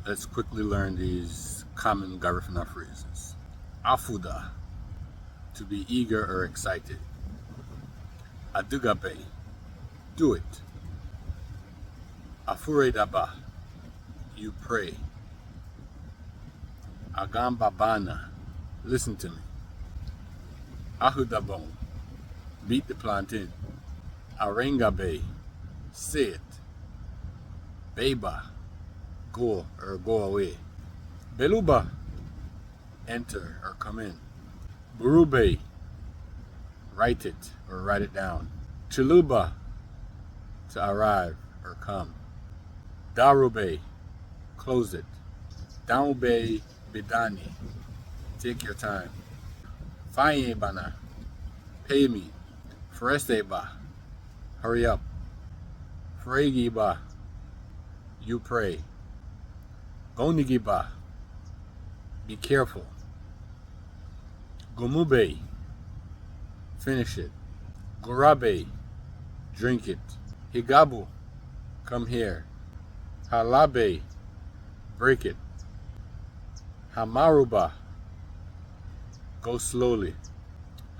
Let's quickly learn these common Garifuna phrases. Afuda, to be eager or excited. Adugabe, do it. Afuredaba, you pray. Agambabana, listen to me. Ahudabon, beat the plantain. Arengabe, say it. Beba, go or go away. Beluba, enter or come in. Burube, write it or write it down. Chiluba, to arrive or come. Darube, close it. Downbe bidani, take your time. Fayebana, pay me. Foresteba, hurry up. Fregiba, you pray. Gonigiba, be careful. Gomube, finish it. Gorabe, drink it. Higabu, come here. Halabe, break it. Hamaruba, go slowly.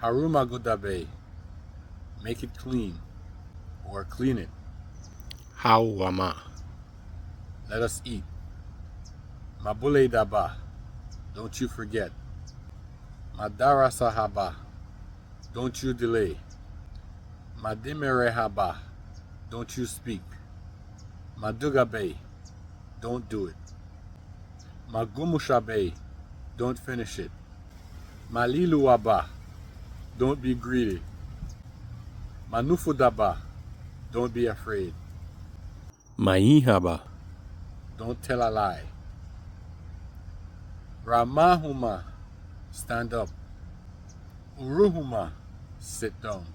Haruma Gudabe, make it clean or clean it. Hawama, let us eat. Mabule Daba, don't you forget. Madara Sahaba, don't you delay. Madimerehaba, don't you speak. Madugabe, don't do it. Magumushabe, don't finish it. Maliluaba, don't be greedy. Manufudaba, don't be afraid. Maihaba, don't tell a lie. Ramahuma, stand up. Uruhuma, sit down.